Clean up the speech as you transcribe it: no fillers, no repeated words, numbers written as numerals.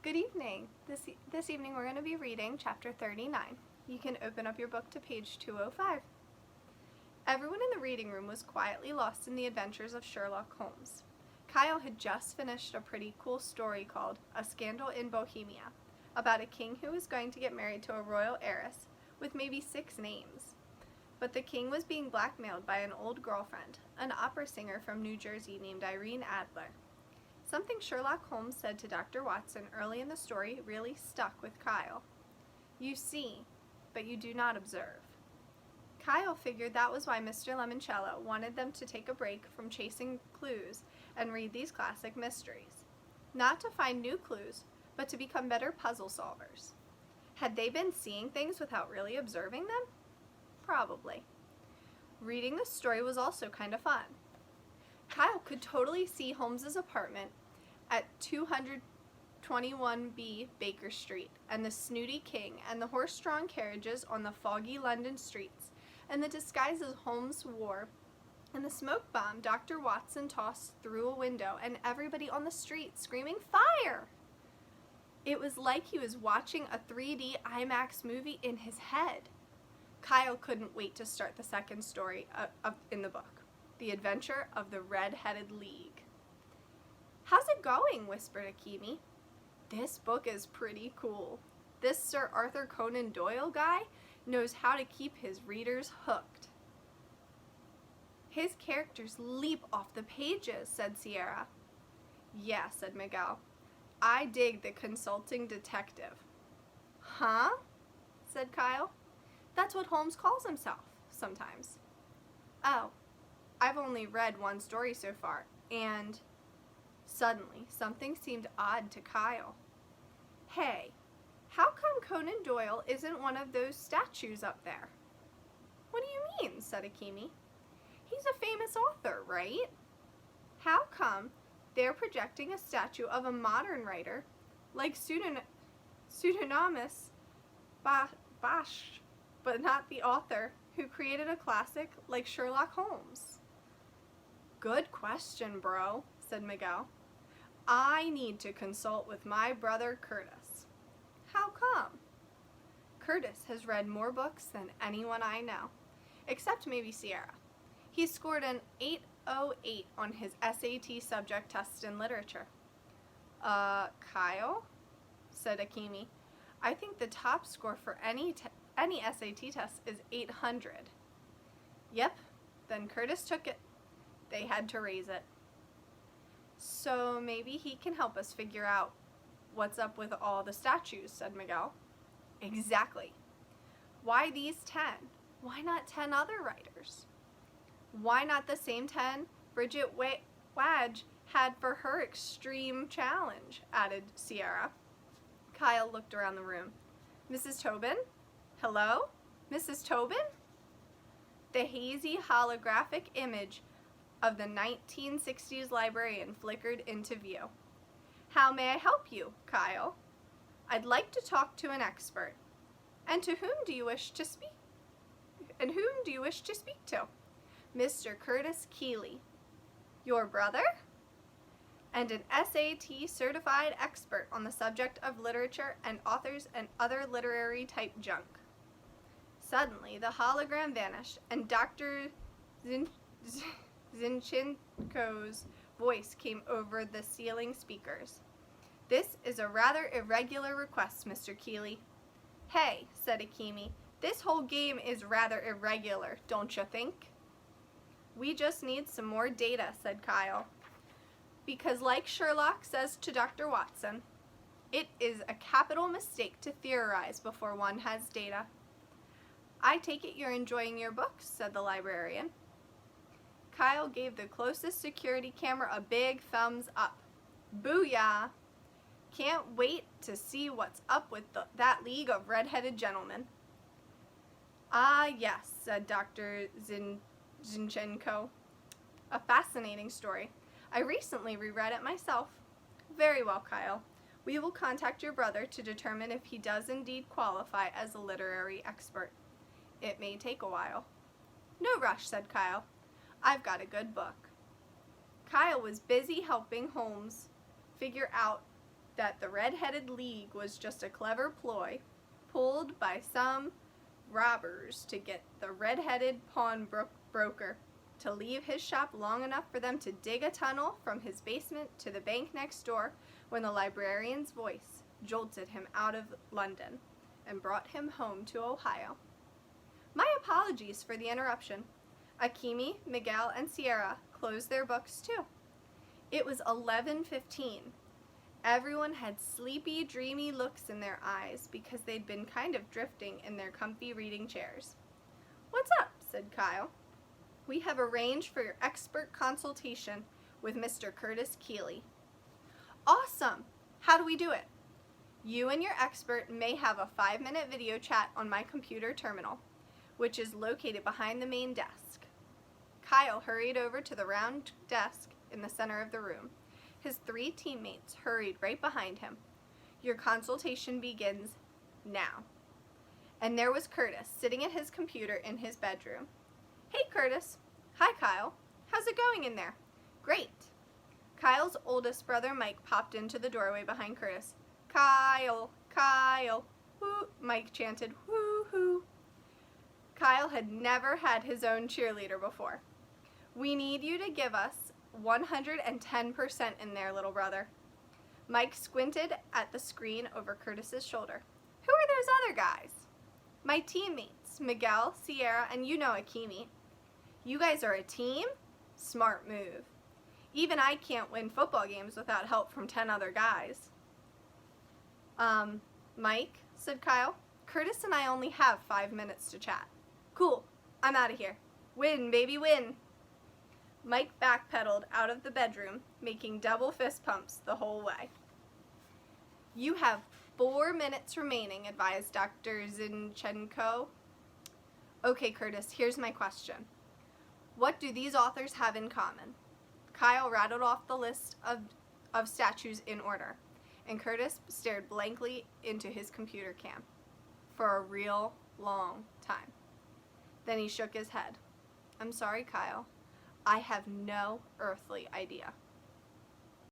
Good evening. This evening we're going to be reading chapter 39. You can open up your book to page 205. Everyone in the reading room was quietly lost in the adventures of Sherlock Holmes. Kyle had just finished a pretty cool story called A Scandal in Bohemia, about a king who was going to get married to a royal heiress with maybe 6 names. But the king was being blackmailed by an old girlfriend, an opera singer from New Jersey named Irene Adler. Something Sherlock Holmes said to Dr. Watson early in the story really stuck with Kyle. You see, but you do not observe. Kyle figured that was why Mr. Lemoncello wanted them to take a break from chasing clues and read these classic mysteries. Not to find new clues, but to become better puzzle solvers. Had they been seeing things without really observing them? Probably. Reading the story was also kind of fun. Kyle could totally see Holmes's apartment at 221B Baker Street, and the snooty king, and the horse-drawn carriages on the foggy London streets, and the disguises Holmes wore, and the smoke bomb Dr. Watson tossed through a window, and everybody on the street screaming, "Fire!" It was like he was watching a 3D IMAX movie in his head. Kyle couldn't wait to start the second story in the book. The Adventure of the Red-Headed League. "How's it going?" whispered Akemi. "This book is pretty cool. This Sir Arthur Conan Doyle guy knows how to keep his readers hooked." "His characters leap off the pages," said Sierra. "Yeah," said Miguel. "I dig the consulting detective." "Huh?" said Kyle. "That's what Holmes calls himself, sometimes." "Oh. I've only read one story so far, and..." Suddenly, something seemed odd to Kyle. "Hey, how come Conan Doyle isn't one of those statues up there?" "What do you mean?" said Akemi. "He's a famous author, right? How come they're projecting a statue of a modern writer like pseudonymous Bash, but not the author who created a classic like Sherlock Holmes?" "Good question, bro," said Miguel. "I need to consult with my brother Curtis." "How come?" "Curtis has read more books than anyone I know, except maybe Sierra. He scored an 808 on his SAT subject test in literature." Kyle?" said Akemi. "I think the top score for any SAT test is 800. "Yep, then Curtis took it. They had to raise it." "So maybe he can help us figure out what's up with all the statues," said Miguel. "Exactly. Why these 10? Why not 10 other writers? Why not the same 10 Bridget Wadge had for her extreme challenge?" added Sierra. Kyle looked around the room. "Mrs. Tobin? Hello? Mrs. Tobin?" The hazy holographic image of the 1960s librarian flickered into view. "How may I help you, Kyle?" "I'd like to talk to an expert." "And to whom do you wish to speak? to?" "Mr. Curtis Keeley." "Your brother?" "And an SAT certified expert on the subject of literature and authors and other literary type junk." Suddenly, the hologram vanished, and Dr. Zinchenko's voice came over the ceiling speakers. "This is a rather irregular request, Mr. Keeley." "Hey," said Akemi, "this whole game is rather irregular, don't you think?" "We just need some more data," said Kyle. "Because like Sherlock says to Dr. Watson, it is a capital mistake to theorize before one has data." "I take it you're enjoying your books," said the librarian. Kyle gave the closest security camera a big thumbs up. "Booyah! Can't wait to see what's up with that League of Red-Headed Gentlemen." "Ah, yes," said Dr. Zinchenko. "A fascinating story. I recently reread it myself." "Very well, Kyle. We will contact your brother to determine if he does indeed qualify as a literary expert. It may take a while." "No rush," said Kyle. "I've got a good book." Kyle was busy helping Holmes figure out that the Red-Headed League was just a clever ploy pulled by some robbers to get the red-headed pawnbroker to leave his shop long enough for them to dig a tunnel from his basement to the bank next door when the librarian's voice jolted him out of London and brought him home to Ohio. My apologies for the interruption. Akimi, Miguel, and Sierra closed their books too. It was 11:15. Everyone had sleepy, dreamy looks in their eyes because they'd been kind of drifting in their comfy reading chairs. "What's up?" said Kyle. "We have arranged for your expert consultation with Mr. Curtis Keeley." "Awesome! How do we do it?" "You and your expert may have a 5-minute video chat on my computer terminal, which is located behind the main desk." Kyle hurried over to the round desk in the center of the room. His 3 teammates hurried right behind him. "Your consultation begins now." And there was Curtis, sitting at his computer in his bedroom. "Hey, Curtis." "Hi, Kyle. How's it going in there?" "Great." Kyle's oldest brother, Mike, popped into the doorway behind Curtis. "Kyle, Kyle, whoo," Mike chanted, "woo-hoo." Kyle had never had his own cheerleader before. "We need you to give us 110% in there, little brother." Mike squinted at the screen over Curtis's shoulder. "Who are those other guys?" "My teammates, Miguel, Sierra, and you know Akimi." "You guys are a team? Smart move. Even I can't win football games without help from 10 other guys." Mike," said Kyle, "Curtis and I only have 5 minutes to chat." "Cool. I'm out of here. Win, baby, win." Mike backpedaled out of the bedroom, making double fist pumps the whole way. "You have 4 minutes remaining," advised Dr. Zinchenko. "Okay, Curtis, here's my question. What do these authors have in common?" Kyle rattled off the list of statues in order, and Curtis stared blankly into his computer cam for a real long time. Then he shook his head. "I'm sorry, Kyle. I have no earthly idea."